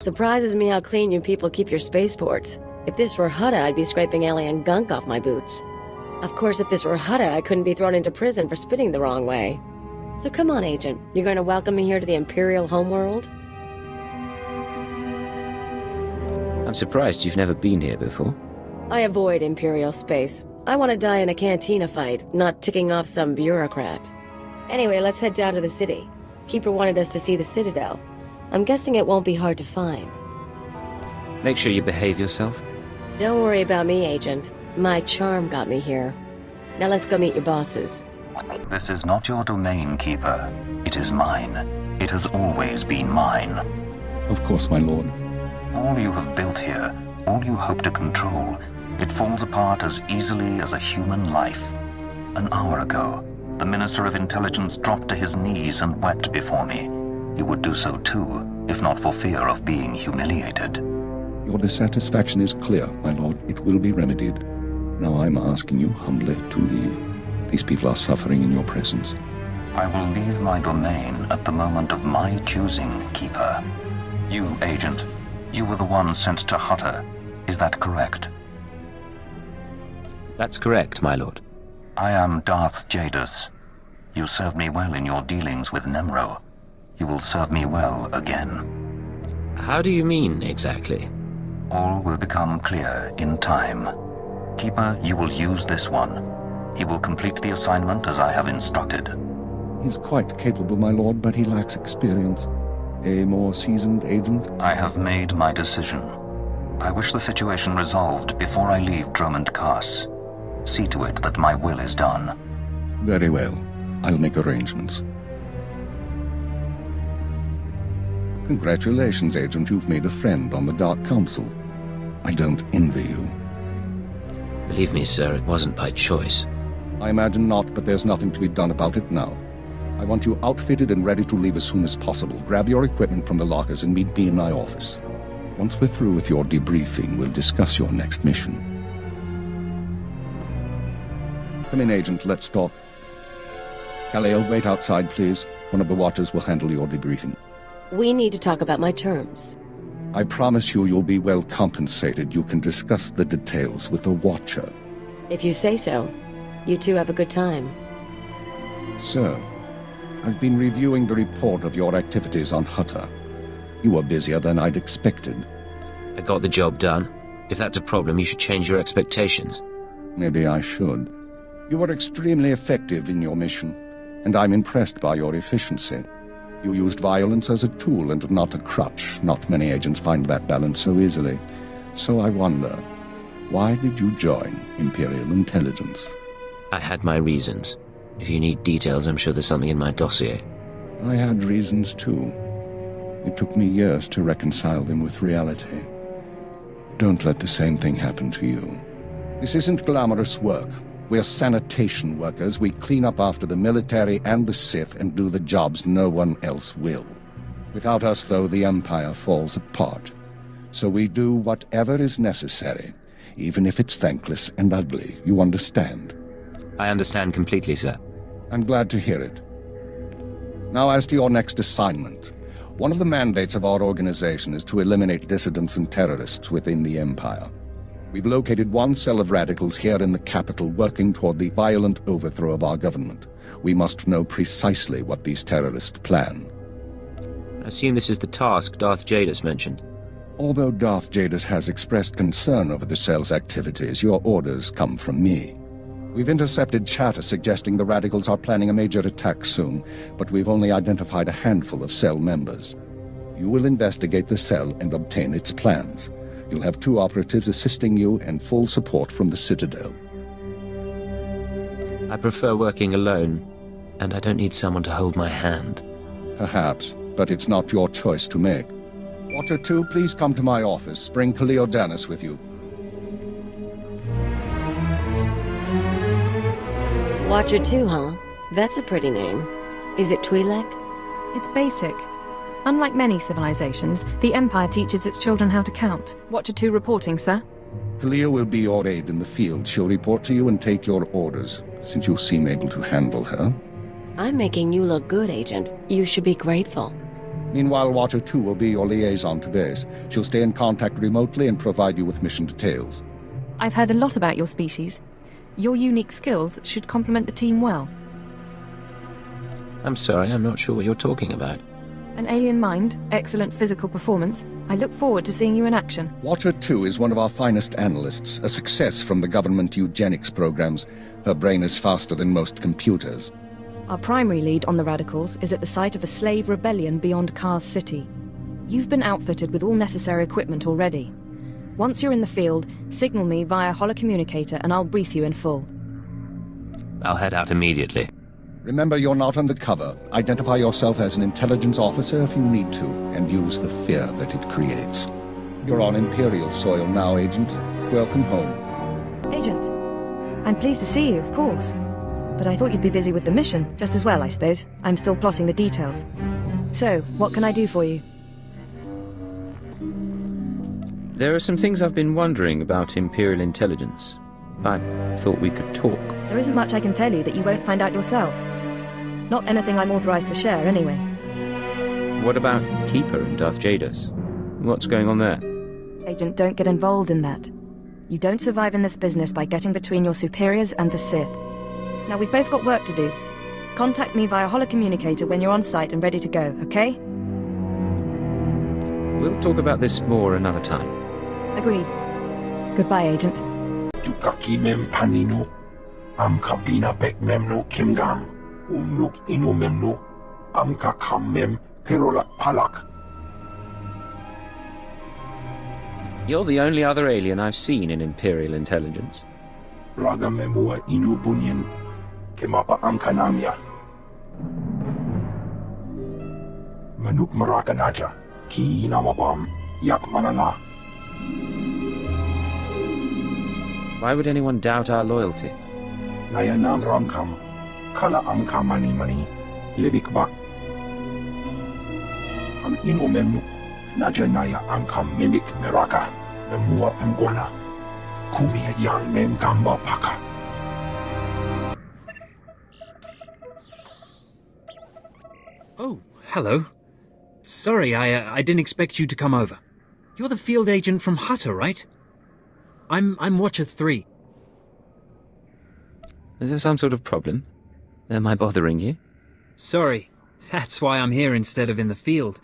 Surprises me how clean you people keep your spaceports. If this were Hutta, I'd be scraping alien gunk off my boots. Of course, if this were Hutta, I couldn't be thrown into prison for spitting the wrong way. So come on, Agent. You're going to welcome me here to the Imperial homeworld? I'm surprised you've never been here before. I avoid Imperial space. I want to die in a cantina fight, not ticking off some bureaucrat. Anyway, let's head down to the city. Keeper wanted us to see the Citadel. I'm guessing it won't be hard to find. Make sure you behave yourself. Don't worry about me, Agent. My charm got me here. Now let's go meet your bosses. This is not your domain, Keeper. It is mine. It has always been mine. Of course, my lord. All you have built here, all you hope to control, it falls apart as easily as a human life. An hour ago, the Minister of Intelligence dropped to his knees and wept before me. You would do so too, if not for fear of being humiliated. Your dissatisfaction is clear, my lord. It will be remedied. Now I'm asking you humbly to leave. These people are suffering in your presence. I will leave my domain at the moment of my choosing, Keeper. You, Agent, you were the one sent to Hutta. Is that correct? That's correct, my lord. I am Darth Jadus. You served me well in your dealings with Nemro. You will serve me well again. How do you mean, exactly? All will become clear in time. Keeper, you will use this one. He will complete the assignment as I have instructed. He's quite capable, my lord, but he lacks experience. A more seasoned agent? I have made my decision. I wish the situation resolved before I leave Dromund Kaas. See to it that my will is done. Very well. I'll make arrangements. Congratulations, Agent. You've made a friend on the Dark Council. I don't envy you. Believe me, sir, it wasn't by choice. I imagine not, but there's nothing to be done about it now. I want you outfitted and ready to leave as soon as possible. Grab your equipment from the lockers and meet me in my office. Once we're through with your debriefing, we'll discuss your next mission. Come in, Agent. Let's talk. Kaliyo, wait outside, please. One of the watchers will handle your debriefing. We need to talk about my terms. I promise you you'll be well compensated. You can discuss the details with the watcher. If you say so. You two have a good time. Sir, I've been reviewing the report of your activities on Hutta. You were busier than I'd expected. I got the job done. If that's a problem, you should change your expectations. Maybe I should. You were extremely effective in your mission, and I'm impressed by your efficiency. You used violence as a tool and not a crutch. Not many agents find that balance so easily. So I wonder, why did you join Imperial Intelligence? I had my reasons. If you need details, I'm sure there's something in my dossier. I had reasons too. It took me years to reconcile them with reality. Don't let the same thing happen to you. This isn't glamorous work. We're sanitation workers. We clean up after the military and the Sith and do the jobs no one else will. Without us, though, the Empire falls apart. So we do whatever is necessary, even if it's thankless and ugly. You understand? I understand completely, sir. I'm glad to hear it. Now, as to your next assignment. One of the mandates of our organization is to eliminate dissidents and terrorists within the Empire. We've located one cell of radicals here in the capital working toward the violent overthrow of our government. We must know precisely what these terrorists plan. I assume this is the task Darth Jadus mentioned. Although Darth Jadus has expressed concern over the cell's activities, your orders come from me. We've intercepted chatter suggesting the radicals are planning a major attack soon, but we've only identified a handful of cell members. You will investigate the cell and obtain its plans. You'll have 2 operatives assisting you and full support from the Citadel. I prefer working alone, and I don't need someone to hold my hand. Perhaps, but it's not your choice to make. Watcher 2, please come to my office. Bring Kaliyo with you. Watcher 2, huh? That's a pretty name. Is it Twi'lek? It's basic. Unlike many civilizations, the Empire teaches its children how to count. Watcher 2 reporting, sir. Kaliyo will be your aide in the field. She'll report to you and take your orders, since you seem able to handle her. I'm making you look good, Agent. You should be grateful. Meanwhile, Watcher 2 will be your liaison to base. She'll stay in contact remotely and provide you with mission details. I've heard a lot about your species. Your unique skills should complement the team well. I'm sorry, I'm not sure what you're talking about. An alien mind, excellent physical performance. I look forward to seeing you in action. Watcher 2 is one of our finest analysts, a success from the government eugenics programs. Her brain is faster than most computers. Our primary lead on the Radicals is at the site of a slave rebellion beyond Kaas City. You've been outfitted with all necessary equipment already. Once you're in the field, signal me via holocommunicator and I'll brief you in full. I'll head out immediately. Remember, you're not undercover. Identify yourself as an intelligence officer if you need to, and use the fear that it creates. You're on Imperial soil now, Agent. Welcome home. Agent, I'm pleased to see you, of course. But I thought you'd be busy with the mission, just as well, I suppose. I'm still plotting the details. So, what can I do for you? There are some things I've been wondering about Imperial intelligence. I thought we could talk. There isn't much I can tell you that you won't find out yourself. Not anything I'm authorized to share, anyway. What about Keeper and Darth Jados? What's going on there? Agent, don't get involved in that. You don't survive in this business by getting between your superiors and the Sith. Now, we've both got work to do. Contact me via holocommunicator when you're on site and ready to go, okay? We'll talk about this more another time. Agreed. Goodbye, Agent. Tukaki mem panino, am kabina bek memno kimgam, umnuk ino memno, am kakam mem perolak palak. You're the only other alien I've seen in Imperial intelligence. Raga memua inu bunyan, kemapa am kanamia. Manuk marakanaja, ki namabam, yak manala. Why would anyone doubt our loyalty? Nayanam ramkam, kala amka mani, libik bak. Am ino memnu, naja naya amkam mimik meraka, memua pemguana, kumia yang mem gamba paka. Oh, hello. Sorry, I didn't expect you to come over. You're the field agent from Hutter, right? I'm Watcher 3. Is there some sort of problem? Am I bothering you? Sorry. That's why I'm here instead of in the field.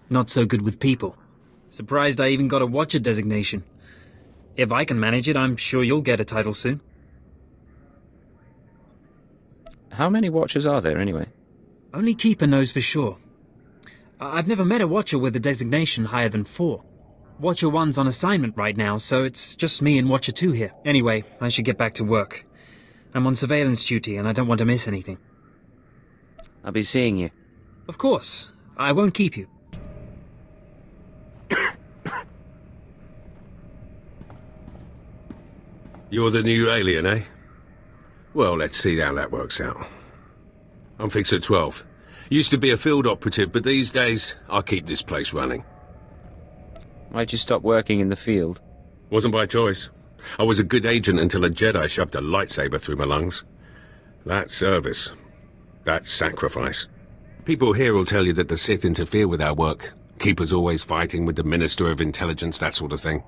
Not so good with people. Surprised I even got a Watcher designation. If I can manage it, I'm sure you'll get a title soon. How many Watchers are there, anyway? Only Keeper knows for sure. I've never met a Watcher with a designation higher than 4. Watcher 1's on assignment right now, so it's just me and Watcher 2 here. Anyway, I should get back to work. I'm on surveillance duty and I don't want to miss anything. I'll be seeing you. Of course. I won't keep you. You're the new alien, eh? Well, let's see how that works out. I'm Fixer 12. Used to be a field operative, but these days, I keep this place running. Why'd you stop working in the field? Wasn't by choice. I was a good agent until a Jedi shoved a lightsaber through my lungs. That's service. That's sacrifice. People here will tell you that the Sith interfere with our work. Keeper's always fighting with the Minister of Intelligence, that sort of thing.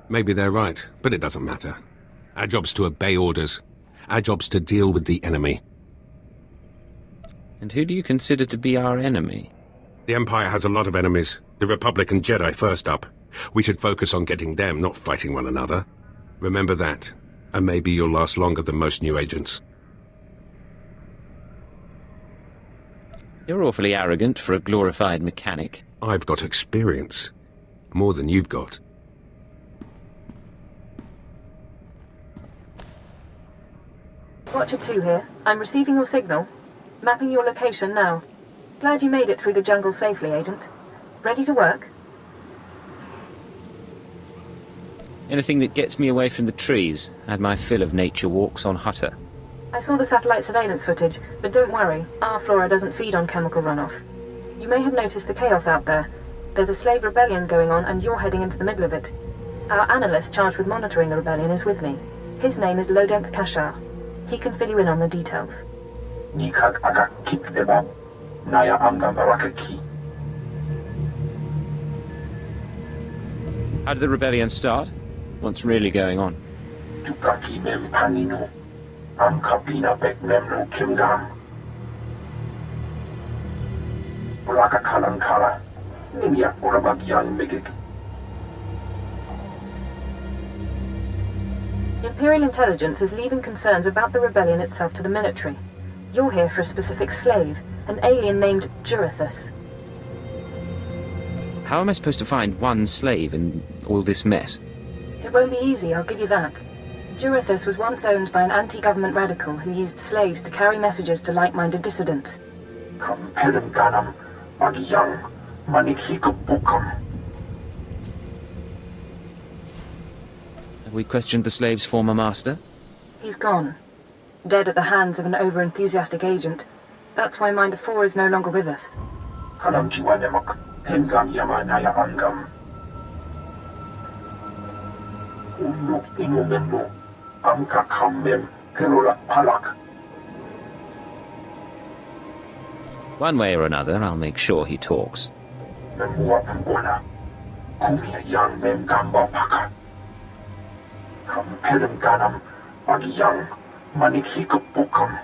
Maybe they're right, but it doesn't matter. Our job's to obey orders. Our job's to deal with the enemy. And who do you consider to be our enemy? The Empire has a lot of enemies. The Republic and Jedi first up. We should focus on getting them, not fighting one another. Remember that, and maybe you'll last longer than most new agents. You're awfully arrogant for a glorified mechanic. I've got experience. More than you've got. Watcher 2 here. I'm receiving your signal. Mapping your location now. Glad you made it through the jungle safely, Agent. Ready to work? Anything that gets me away from the trees. Had my fill of nature walks on Hutter. I saw the satellite surveillance footage, but don't worry, our flora doesn't feed on chemical runoff. You may have noticed the chaos out there. There's a slave rebellion going on and you're heading into the middle of it. Our analyst charged with monitoring the rebellion is with me. His name is Dromund Kaas. He can fill you in on the details. Nikak agak kip bebab, naya amgam baraka ki. How did the rebellion start? What's really going on? Tukaki mem panino. Am kabina bek memno kimgam. Braka kalankala. Ninya orabagyang migik. Imperial intelligence is leaving concerns about the rebellion itself to the military. You're here for a specific slave, an alien named Jurithus. How am I supposed to find one slave in all this mess? It won't be easy, I'll give you that. Jurithus was once owned by an anti-government radical who used slaves to carry messages to like-minded dissidents. Kamperim ganam. Bagyang. Manikhikabukam. Have we questioned the slave's former master? He's gone. Dead at the hands of an over-enthusiastic agent. That's why Minder 4 is no longer with us. Kanam jiwanemak. Hengam yamanaya angam. Unuk inumemno. Amka kammem. Perola palak. One way or another, I'll make sure he talks. Memua pangwana. Kumia yang mem gamba paka. Kamperim ganam. Bagyang. Manikhikabukam.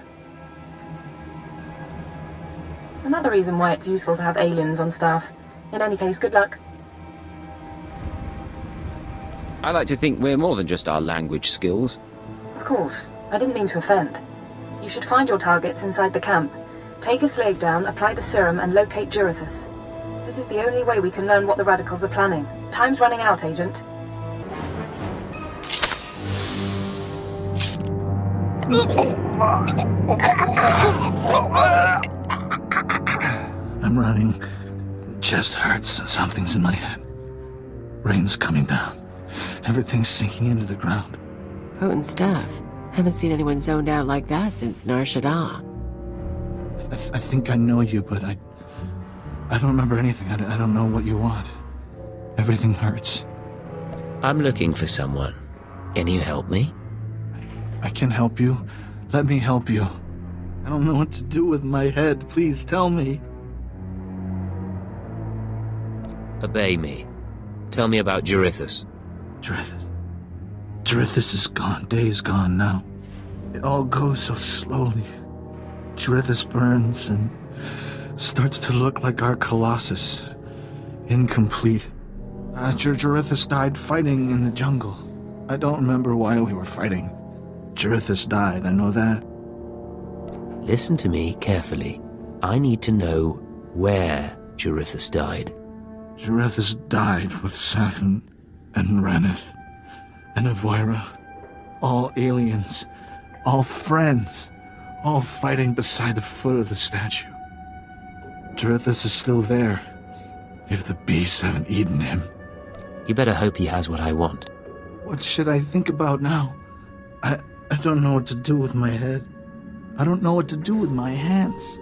Another reason why it's useful to have aliens on staff. In any case, good luck. I like to think we're more than just our language skills. Of course, I didn't mean to offend. You should find your targets inside the camp. Take a slave down, apply the serum, and locate Jurithus. This is the only way we can learn what the radicals are planning. Time's running out, Agent. I'm running. Chest hurts. Something's in my head. Rain's coming down. Everything's sinking into the ground. Potent stuff. Haven't seen anyone zoned out like that since Nar Shaddaa. I think I know you, but I don't remember anything. I don't know what you want. Everything hurts. I'm looking for someone. Can you help me? I can help you. Let me help you. I don't know what to do with my head. Please tell me. Obey me. Tell me about Jurithus. Jurithus is gone. Days gone now. It all goes so slowly. Jurithus burns and starts to look like our Colossus. Incomplete. Jurithus died fighting in the jungle. I don't remember why we were fighting. Jurithus died, I know that. Listen to me carefully. I need to know where Jurithus died. Jurithus died with Sathan and Reneth and Avoira. All aliens. All friends. All fighting beside the foot of the statue. Jurithus is still there. If the beasts haven't eaten him. You better hope he has what I want. What should I think about now? I don't know what to do with my head. I don't know what to do with my hands.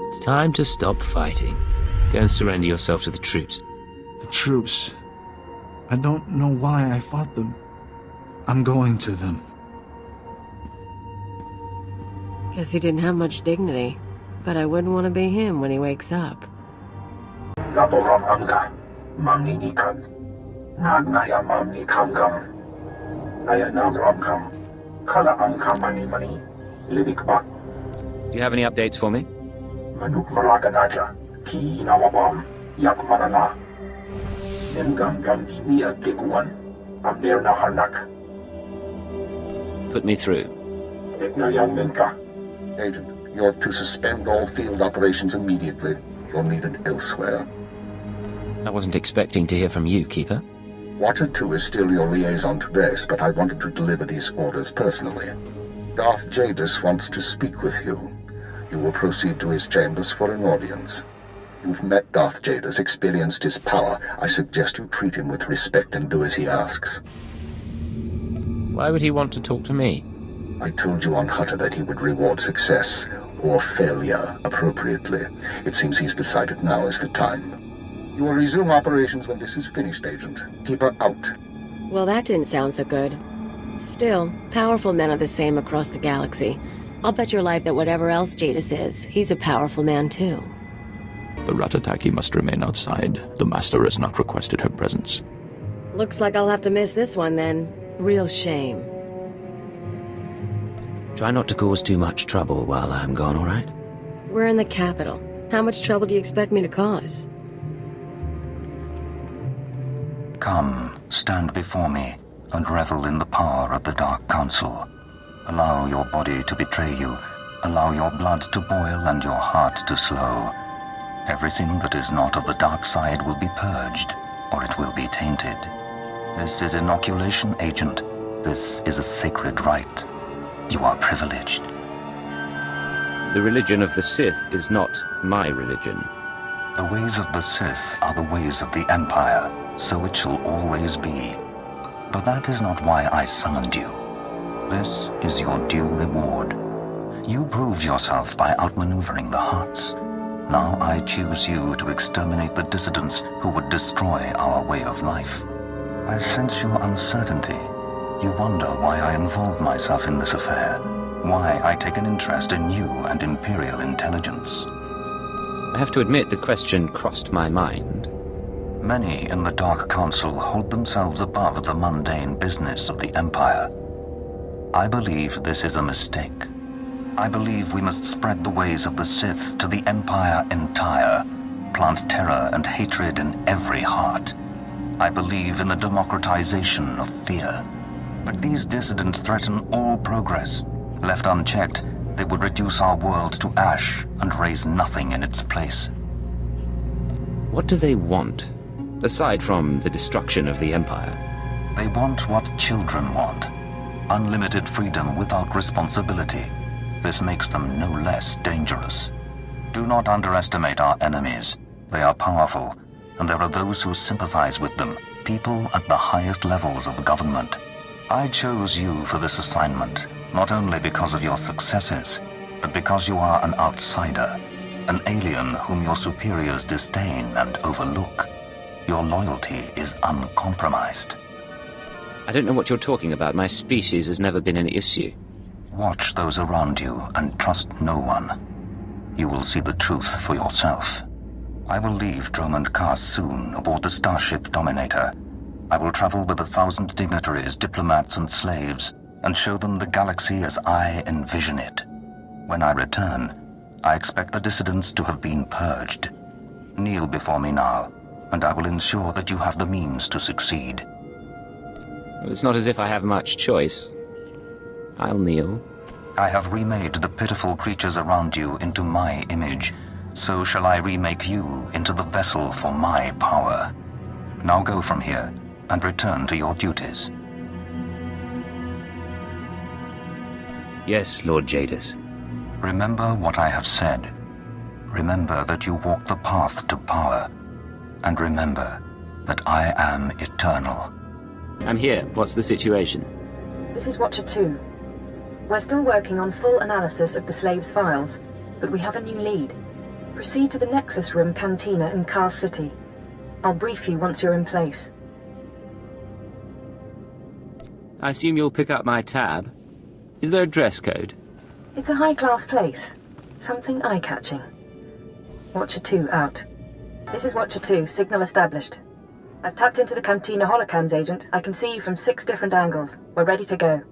It's time to stop fighting. Go and surrender yourself to the troops. The troops. I don't know why I fought them. I'm going to them. Guess he didn't have much dignity. But I wouldn't want to be him when he wakes up. Laboram amka. Mamni nikag. Nagnaya mamni kamgam. Naya nagramkam. Kala amka mani. Lidikba. Do you have any updates for me? Manuk maraganaja. Ki nawabam. Yakmanana. Nemgam gamgi niya giguan. Amner na harnak. Put me through. Eknayang menka. Agent, you're to suspend all field operations immediately. You're needed elsewhere. I wasn't expecting to hear from you, Keeper. Watcher 2 is still your liaison to base, but I wanted to deliver these orders personally. Darth Jadis wants to speak with you. You will proceed to his chambers for an audience. You've met Darth Jadis, experienced his power. I suggest you treat him with respect and do as he asks. Why would he want to talk to me? I told you on Hutta that he would reward success, or failure, appropriately. It seems he's decided now is the time. You will resume operations when this is finished, Agent. Keep her out. Well, that didn't sound so good. Still, powerful men are the same across the galaxy. I'll bet your life that whatever else Jadis is, he's a powerful man too. The Ratataki must remain outside. The Master has not requested her presence. Looks like I'll have to miss this one then. Real shame. Try not to cause too much trouble while I'm gone, all right? We're in the capital. How much trouble do you expect me to cause? Come, stand before me, and revel in the power of the Dark Council. Allow your body to betray you. Allow your blood to boil and your heart to slow. Everything that is not of the dark side will be purged, or it will be tainted. This is inoculation, Agent. This is a sacred rite. You are privileged. The religion of the Sith is not my religion. The ways of the Sith are the ways of the Empire, so it shall always be. But that is not why I summoned you. This is your due reward. You proved yourself by outmaneuvering the Huts. Now I choose you to exterminate the dissidents who would destroy our way of life. I sense your uncertainty. You wonder why I involve myself in this affair, why I take an interest in you and Imperial intelligence. I have to admit the question crossed my mind. Many in the Dark Council hold themselves above the mundane business of the Empire. I believe this is a mistake. I believe we must spread the ways of the Sith to the Empire entire, plant terror and hatred in every heart. I believe in the democratization of fear. But these dissidents threaten all progress. Left unchecked, they would reduce our world to ash and raise nothing in its place. What do they want, aside from the destruction of the Empire? They want what children want. Unlimited freedom without responsibility. This makes them no less dangerous. Do not underestimate our enemies. They are powerful, and there are those who sympathize with them, people at the highest levels of government. I chose you for this assignment, not only because of your successes, but because you are an outsider, an alien whom your superiors disdain and overlook. Your loyalty is uncompromised. I don't know what you're talking about. My species has never been an issue. Watch those around you and trust no one. You will see the truth for yourself. I will leave Dromund Kaas soon aboard the starship Dominator. I will travel with 1,000 dignitaries, diplomats, and slaves, and show them the galaxy as I envision it. When I return, I expect the dissidents to have been purged. Kneel before me now, and I will ensure that you have the means to succeed. Well, it's not as if I have much choice. I'll kneel. I have remade the pitiful creatures around you into my image. So shall I remake you into the vessel for my power. Now go from here, and return to your duties. Yes, Lord Jadis. Remember what I have said. Remember that you walk the path to power. And remember that I am eternal. I'm here. What's the situation? This is Watcher 2. We're still working on full analysis of the slaves' files, but we have a new lead. Proceed to the Nexus Room Cantina in Kaas City. I'll brief you once you're in place. I assume you'll pick up my tab. Is there a dress code? It's a high-class place. Something eye-catching. Watcher 2 out. This is Watcher 2, signal established. I've tapped into the Cantina holocams, Agent. I can see you from 6 different angles. We're ready to go.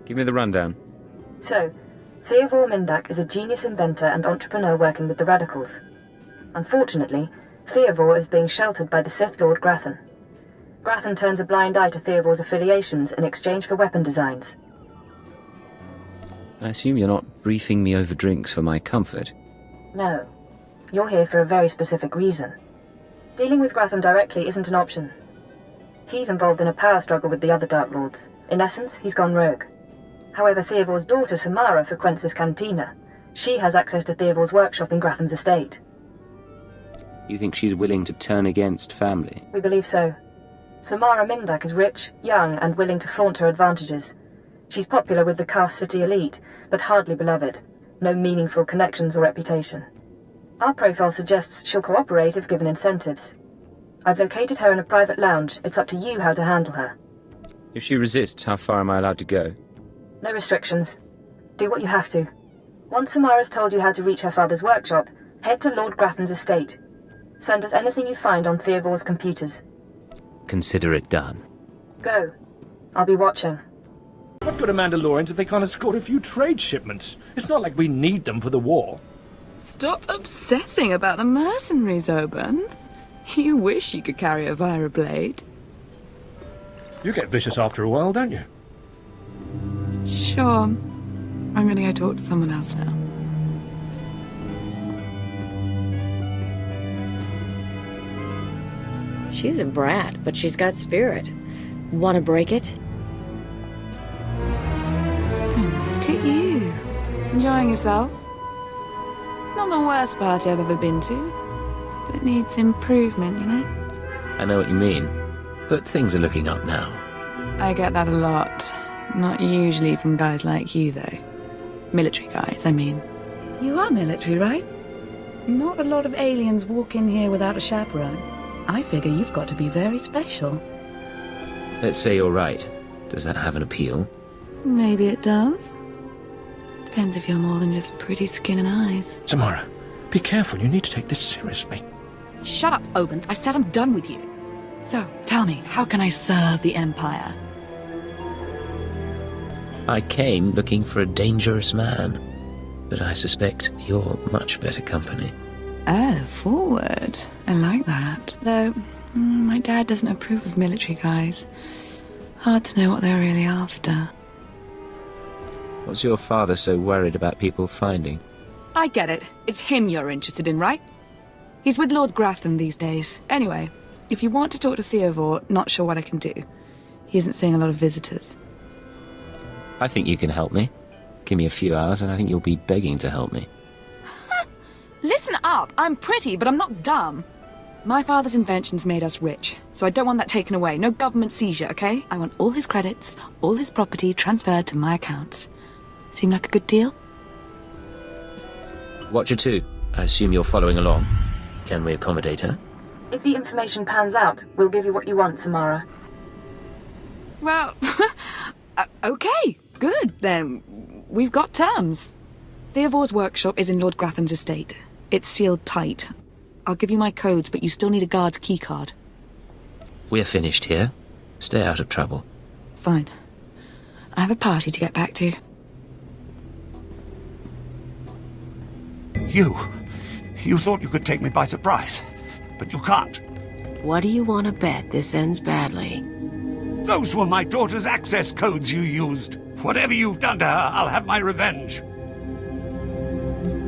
Give me the rundown. So, Theovor Mindak is a genius inventor and entrepreneur working with the Radicals. Unfortunately, Theovor is being sheltered by the Sith Lord Grathan. Grathan turns a blind eye to Theovor's affiliations in exchange for weapon designs. I assume you're not briefing me over drinks for my comfort. No. You're here for a very specific reason. Dealing with Grathan directly isn't an option. He's involved in a power struggle with the other Dark Lords. In essence, he's gone rogue. However, Theovor's daughter Samara frequents this cantina. She has access to Theovor's workshop in Grathan's estate. You think she's willing to turn against family? We believe so. Samara Mindak is rich, young, and willing to flaunt her advantages. She's popular with the Kaas City elite, but hardly beloved. No meaningful connections or reputation. Our profile suggests she'll cooperate if given incentives. I've located her in a private lounge. It's up to you how to handle her. If she resists, how far am I allowed to go? No restrictions. Do what you have to. Once Samara's told you how to reach her father's workshop, head to Lord Grathan's estate. Send us anything you find on Theovor's computers. Consider it done. Go. I'll be watching. What good are Mandalorians if they can't escort a few trade shipments? It's not like we need them for the war. Stop obsessing about the mercenaries, Obanth. You wish you could carry a Vira blade. You get vicious after a while, don't you? Sure. I'm gonna go talk to someone else now. She's a brat, but she's got spirit. Want to break it? Look at you. Enjoying yourself? It's not the worst party I've ever been to, but it needs improvement, you know? I know what you mean, but things are looking up now. I get that a lot. Not usually from guys like you, though. Military guys, I mean. You are military, right? Not a lot of aliens walk in here without a chaperone. I figure you've got to be very special. Let's say you're right. Does that have an appeal? Maybe it does. Depends if you're more than just pretty skin and eyes. Samara, be careful. You need to take this seriously. Shut up, Obanth. I said I'm done with you. So, tell me, how can I serve the Empire? I came looking for a dangerous man, but I suspect you're much better company. Oh, forward. I like that. Though, my dad doesn't approve of military guys. Hard to know what they're really after. What's your father so worried about people finding? I get it. It's him you're interested in, right? He's with Lord Grathan these days. Anyway, if you want to talk to SWTOR, not sure what I can do. He isn't seeing a lot of visitors. I think you can help me. Give me a few hours and I think you'll be begging to help me. Listen up! I'm pretty, but I'm not dumb. My father's inventions made us rich, so I don't want that taken away. No government seizure, okay? I want all his credits, all his property transferred to my accounts. Seem like a good deal? Watcher 2, I assume you're following along. Can we accommodate her? If the information pans out, we'll give you what you want, Samara. Well, okay, good, then. We've got terms. Theovor's workshop is in Lord Grathan's estate. It's sealed tight. I'll give you my codes, but you still need a guard's keycard. We're finished here. Stay out of trouble. Fine. I have a party to get back to. You thought you could take me by surprise, but you can't. What do you want to bet this ends badly? Those were my daughter's access codes you used. Whatever you've done to her, I'll have my revenge.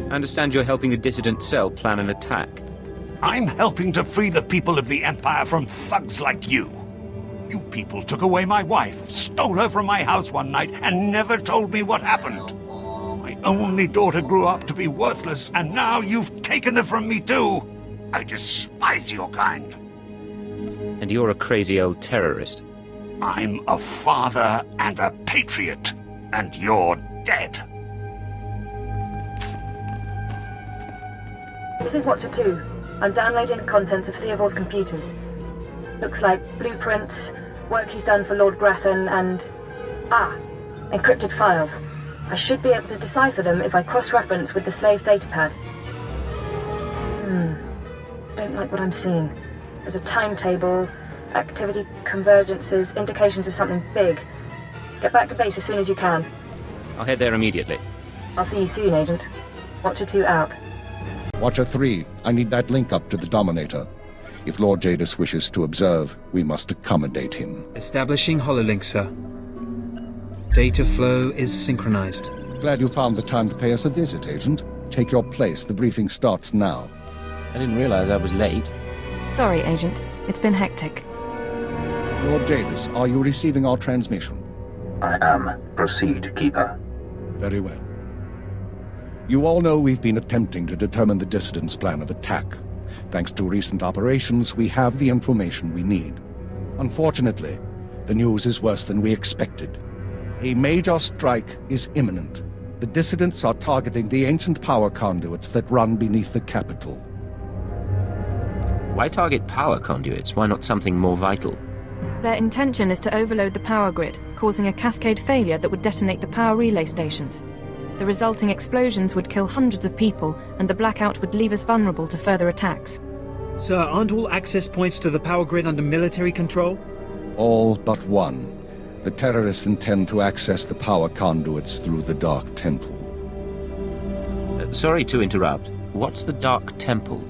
I understand you're helping the dissident cell plan an attack. I'm helping to free the people of the Empire from thugs like you. You people took away my wife, stole her from my house one night, and never told me what happened. My only daughter grew up to be worthless, and now you've taken her from me too. I despise your kind. And you're a crazy old terrorist. I'm a father and a patriot, and you're dead. This is Watcher 2. I'm downloading the contents of Theovor's computers. Looks like blueprints, work he's done for Lord Grathan, and... encrypted files. I should be able to decipher them if I cross-reference with the slave's datapad. Don't like what I'm seeing. There's a timetable, activity convergences, indications of something big. Get back to base as soon as you can. I'll head there immediately. I'll see you soon, Agent. Watcher 2 out. Watcher 3, I need that link up to the Dominator. If Lord Jadis wishes to observe, we must accommodate him. Establishing hololink, sir. Data flow is synchronized. Glad you found the time to pay us a visit, Agent. Take your place. The briefing starts now. I didn't realize I was late. Sorry, Agent. It's been hectic. Lord Jadis, are you receiving our transmission? I am. Proceed, Keeper. Very well. You all know we've been attempting to determine the dissidents' plan of attack. Thanks to recent operations, we have the information we need. Unfortunately, the news is worse than we expected. A major strike is imminent. The dissidents are targeting the ancient power conduits that run beneath the capital. Why target power conduits? Why not something more vital? Their intention is to overload the power grid, causing a cascade failure that would detonate the power relay stations. The resulting explosions would kill hundreds of people, and the blackout would leave us vulnerable to further attacks. Sir, aren't all access points to the power grid under military control? All but one. The terrorists intend to access the power conduits through the Dark Temple. Sorry to interrupt. What's the Dark Temple?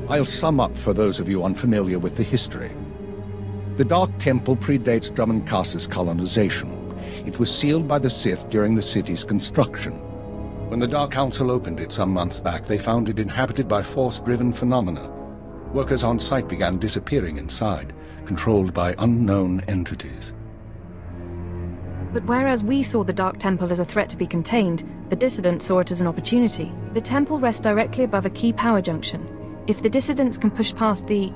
I'll sum up for those of you unfamiliar with the history. The Dark Temple predates Dromund Kaas's colonization. It was sealed by the Sith during the city's construction. When the Dark Council opened it some months back, they found it inhabited by force-driven phenomena. Workers on site began disappearing inside, controlled by unknown entities. But whereas we saw the Dark Temple as a threat to be contained, the dissidents saw it as an opportunity. The temple rests directly above a key power junction. If the dissidents can push past the,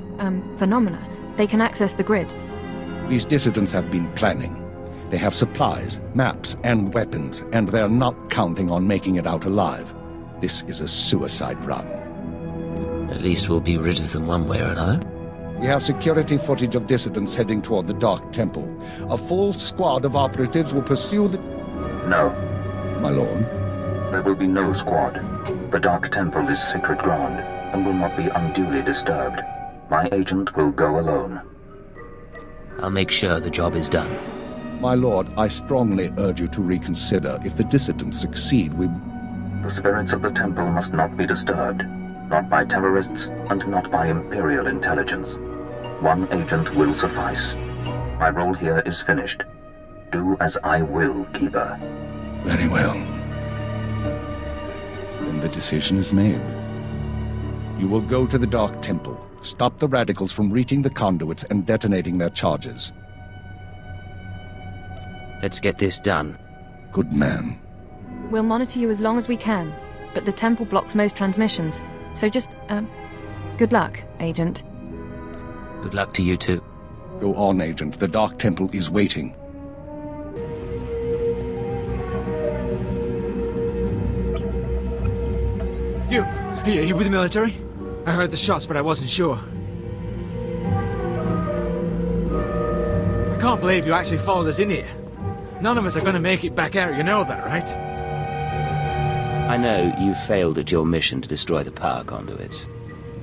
phenomena, they can access the grid. These dissidents have been planning. They have supplies, maps, and weapons, and they're not counting on making it out alive. This is a suicide run. At least we'll be rid of them one way or another. We have security footage of dissidents heading toward the Dark Temple. A full squad of operatives will pursue the... No. My lord? There will be no squad. The Dark Temple is sacred ground and will not be unduly disturbed. My agent will go alone. I'll make sure the job is done. My lord, I strongly urge you to reconsider. If the dissidents succeed, we... The spirits of the temple must not be disturbed. Not by terrorists, and not by Imperial intelligence. One agent will suffice. My role here is finished. Do as I will, Keeper. Very well. Then the decision is made. You will go to the Dark Temple, stop the radicals from reaching the conduits and detonating their charges. Let's get this done. Good man. We'll monitor you as long as we can, but the temple blocks most transmissions. So just, good luck, Agent. Good luck to you too. Go on, Agent. The Dark Temple is waiting. You with the military? I heard the shots, but I wasn't sure. I can't believe you actually followed us in here. None of us are going to make it back out, you know that, right? I know you failed at your mission to destroy the power conduits.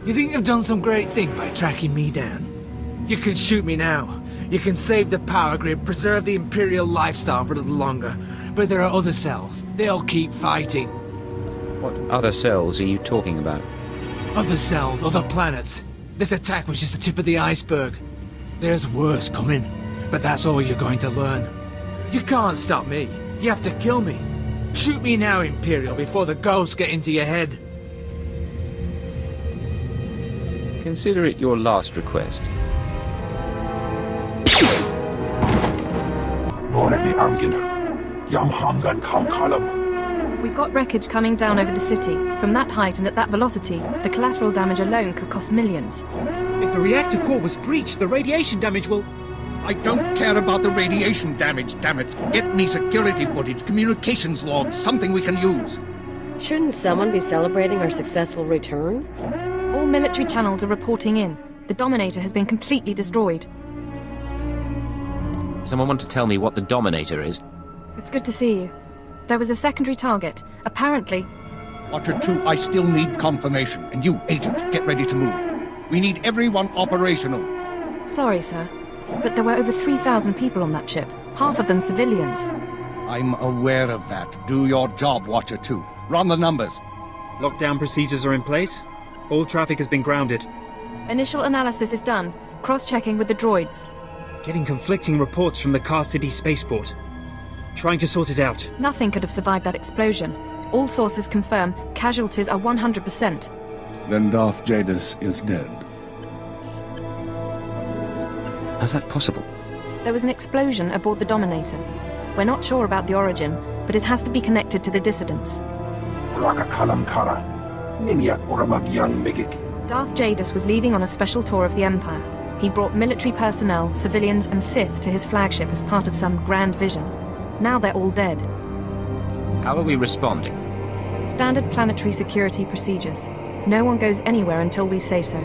You think you've done some great thing by tracking me down? You can shoot me now. You can save the power grid, preserve the Imperial lifestyle for a little longer. But there are other cells. They'll keep fighting. What other cells are you talking about? Other cells, other planets. This attack was just the tip of the iceberg. There's worse coming, but that's all you're going to learn. You can't stop me. You have to kill me. Shoot me now, Imperial, before the ghosts get into your head. Consider it your last request. We've got wreckage coming down over the city. From that height and at that velocity, the collateral damage alone could cost millions. If the reactor core was breached, the radiation damage will... I don't care about the radiation damage, damn it. Get me security footage, communications logs, something we can use. Shouldn't someone be celebrating our successful return? All military channels are reporting in. The Dominator has been completely destroyed. Someone want to tell me what the Dominator is? It's good to see you. There was a secondary target. Apparently... Watcher 2, I still need confirmation. And you, Agent, get ready to move. We need everyone operational. Sorry, sir. But there were over 3,000 people on that ship. Half of them civilians. I'm aware of that. Do your job, Watcher 2. Run the numbers. Lockdown procedures are in place. All traffic has been grounded. Initial analysis is done. Cross-checking with the droids. Getting conflicting reports from the Kaas City spaceport. Trying to sort it out. Nothing could have survived that explosion. All sources confirm casualties are 100%. Then Darth Jadis is dead. How's that possible? There was an explosion aboard the Dominator. We're not sure about the origin, but it has to be connected to the dissidents. Darth Jadis was leaving on a special tour of the Empire. He brought military personnel, civilians, and Sith to his flagship as part of some grand vision. Now they're all dead. How are we responding? Standard planetary security procedures. No one goes anywhere until we say so.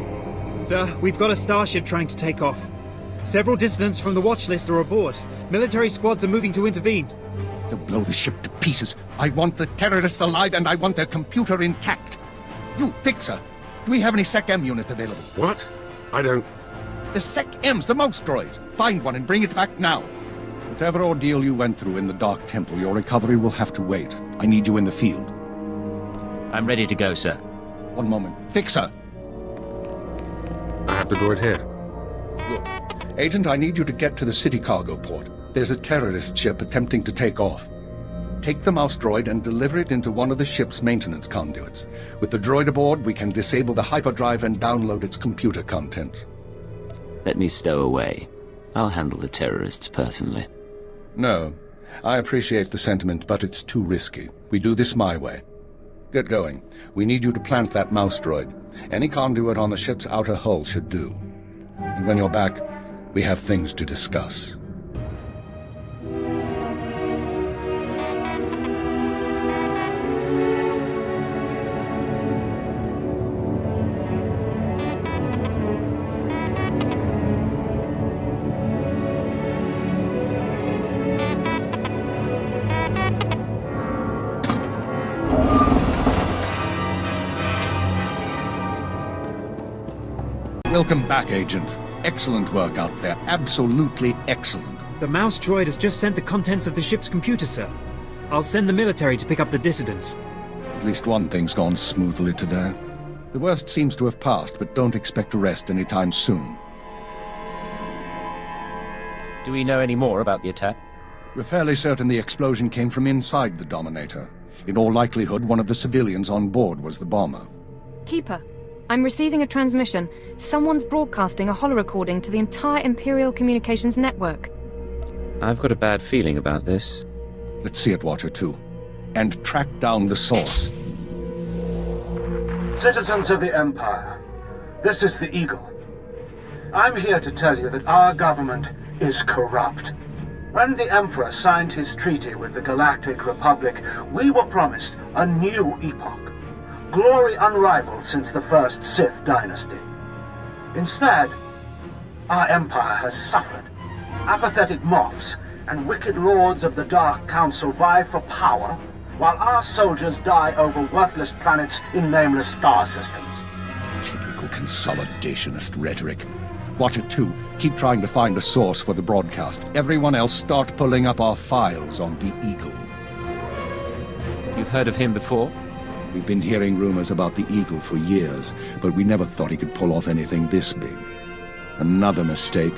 Sir, we've got a starship trying to take off. Several dissidents from the watch list are aboard. Military squads are moving to intervene. They'll blow the ship to pieces. I want the terrorists alive and I want their computer intact. You, Fixer, do we have any SEC-M units available? What? I don't... The Sec-M's, the mouse droids! Find one and bring it back now! Whatever ordeal you went through in the Dark Temple, your recovery will have to wait. I need you in the field. I'm ready to go, sir. One moment. Fixer! I have the droid here. Good. Agent, I need you to get to the city cargo port. There's a terrorist ship attempting to take off. Take the mouse droid and deliver it into one of the ship's maintenance conduits. With the droid aboard, we can disable the hyperdrive and download its computer contents. Let me stow away. I'll handle the terrorists personally. No. I appreciate the sentiment, but it's too risky. We do this my way. Get going. We need you to plant that mouse droid. Any conduit on the ship's outer hull should do. And when you're back, we have things to discuss. Welcome back, Agent. Excellent work out there. Absolutely excellent. The mouse droid has just sent the contents of the ship's computer, sir. I'll send the military to pick up the dissidents. At least one thing's gone smoothly today. The worst seems to have passed, but don't expect to rest anytime soon. Do we know any more about the attack? We're fairly certain the explosion came from inside the Dominator. In all likelihood, one of the civilians on board was the bomber. Keeper, I'm receiving a transmission. Someone's broadcasting a holo-recording to the entire Imperial communications network. I've got a bad feeling about this. Let's see it, Watcher 2. And track down the source. Citizens of the Empire, this is the Eagle. I'm here to tell you that our government is corrupt. When the Emperor signed his treaty with the Galactic Republic, we were promised a new epoch. Glory unrivaled since the first Sith dynasty. Instead, our empire has suffered. Apathetic moffs and wicked lords of the Dark Council vie for power, while our soldiers die over worthless planets in nameless star systems. Typical consolidationist rhetoric. Watcher 2, keep trying to find a source for the broadcast. Everyone else start pulling up our files on the Eagle. You've heard of him before? We've been hearing rumors about the Eagle for years, but we never thought he could pull off anything this big. Another mistake.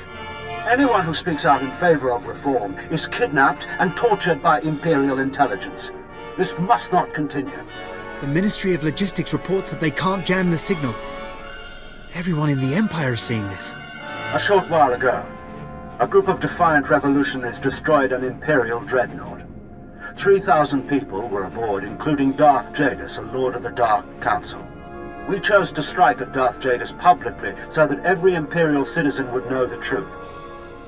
Anyone who speaks out in favor of reform is kidnapped and tortured by Imperial intelligence. This must not continue. The Ministry of Logistics reports that they can't jam the signal. Everyone in the Empire is seeing this. A short while ago, a group of defiant revolutionaries destroyed an Imperial dreadnought. 3,000 people were aboard, including Darth Jadis, a Lord of the Dark Council. We chose to strike at Darth Jadis publicly so that every Imperial citizen would know the truth.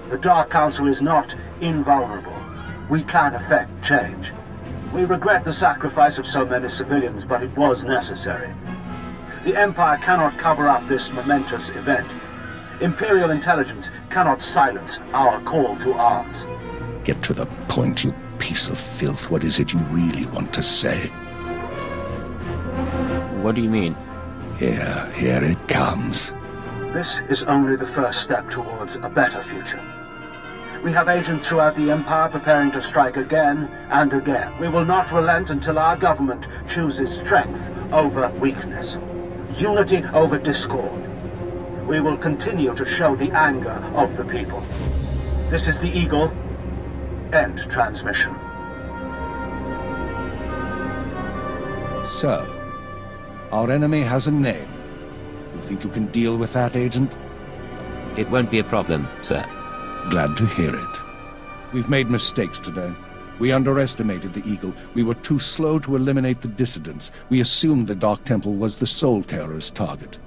The Dark Council is not invulnerable. We can effect change. We regret the sacrifice of so many civilians, but it was necessary. The Empire cannot cover up this momentous event. Imperial intelligence cannot silence our call to arms. Get to the point, you piece of filth. What is it you really want to say? What do you mean? Here it comes. This is only the first step towards a better future. We have agents throughout the Empire preparing to strike again and again. We will not relent until our government chooses strength over weakness, unity over discord. We will continue to show the anger of the people. This is the Eagle. End transmission. So, our enemy has a name. You think you can deal with that, Agent? It won't be a problem, sir. Glad to hear it. We've made mistakes today. We underestimated the Eagle. We were too slow to eliminate the dissidents. We assumed the Dark Temple was the sole terrorist target.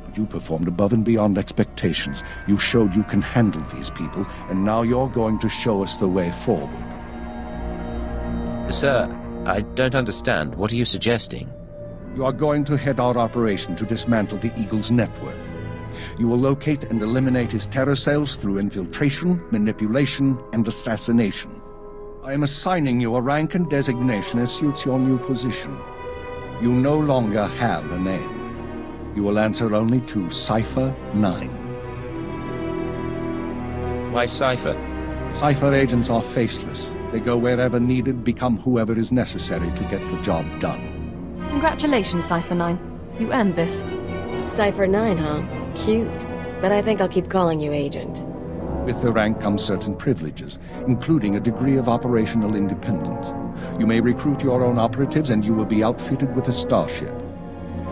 But you performed above and beyond expectations. You showed you can handle these people, and now you're going to show us the way forward. Sir, I don't understand. What are you suggesting? You are going to head our operation to dismantle the Eagle's network. You will locate and eliminate his terror cells through infiltration, manipulation, and assassination. I am assigning you a rank and designation as suits your new position. You no longer have a name. You will answer only to Cipher 9. Why Cypher? Cypher agents are faceless. They go wherever needed, become whoever is necessary to get the job done. Congratulations, Cypher 9. You earned this. Cypher 9, huh? Cute. But I think I'll keep calling you Agent. With the rank comes certain privileges, including a degree of operational independence. You may recruit your own operatives and you will be outfitted with a starship.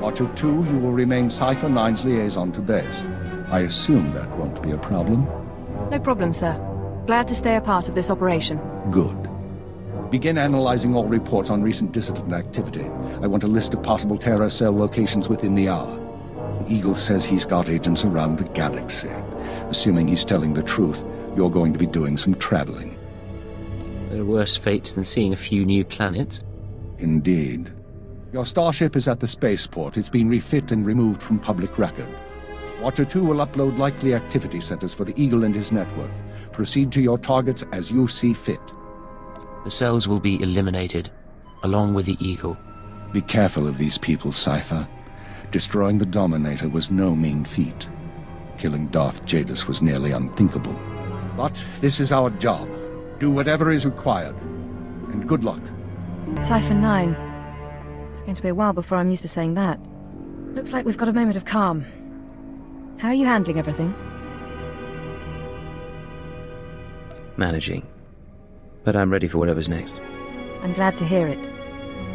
Watcher 2, you will remain Cypher 9's liaison to base. I assume that won't be a problem. No problem, sir. Glad to stay a part of this operation. Good. Begin analyzing all reports on recent dissident activity. I want a list of possible terror cell locations within the hour. The Eagle says he's got agents around the galaxy. Assuming he's telling the truth, you're going to be doing some traveling. There are worse fates than seeing a few new planets. Indeed. Your starship is at the spaceport. It's been refit and removed from public record. Watcher 2 will upload likely activity centers for the Eagle and his network. Proceed to your targets as you see fit. The cells will be eliminated, along with the Eagle. Be careful of these people, Cypher. Destroying the Dominator was no mean feat. Killing Darth Jadus was nearly unthinkable. But this is our job. Do whatever is required. And good luck. Cypher 9. It's going to be a while before I'm used to saying that. Looks like we've got a moment of calm. How are you handling everything? Managing. But I'm ready for whatever's next. I'm glad to hear it.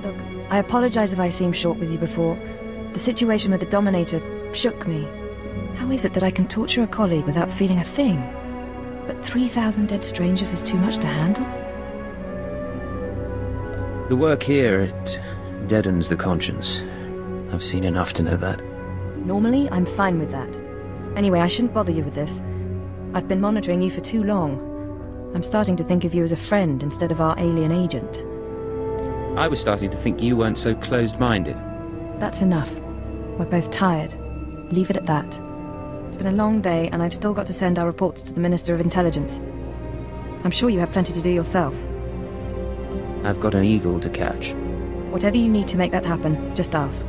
Look, I apologize if I seemed short with you before. The situation with the Dominator shook me. How is it that I can torture a colleague without feeling a thing? But 3,000 dead strangers is too much to handle? The work here, it deadens the conscience. I've seen enough to know that. Normally, I'm fine with that. Anyway, I shouldn't bother you with this. I've been monitoring you for too long. I'm starting to think of you as a friend instead of our alien agent. I was starting to think you weren't so closed-minded. That's enough. We're both tired. Leave it at that. It's been a long day, and I've still got to send our reports to the Minister of Intelligence. I'm sure you have plenty to do yourself. I've got an Eagle to catch. Whatever you need to make that happen, just ask.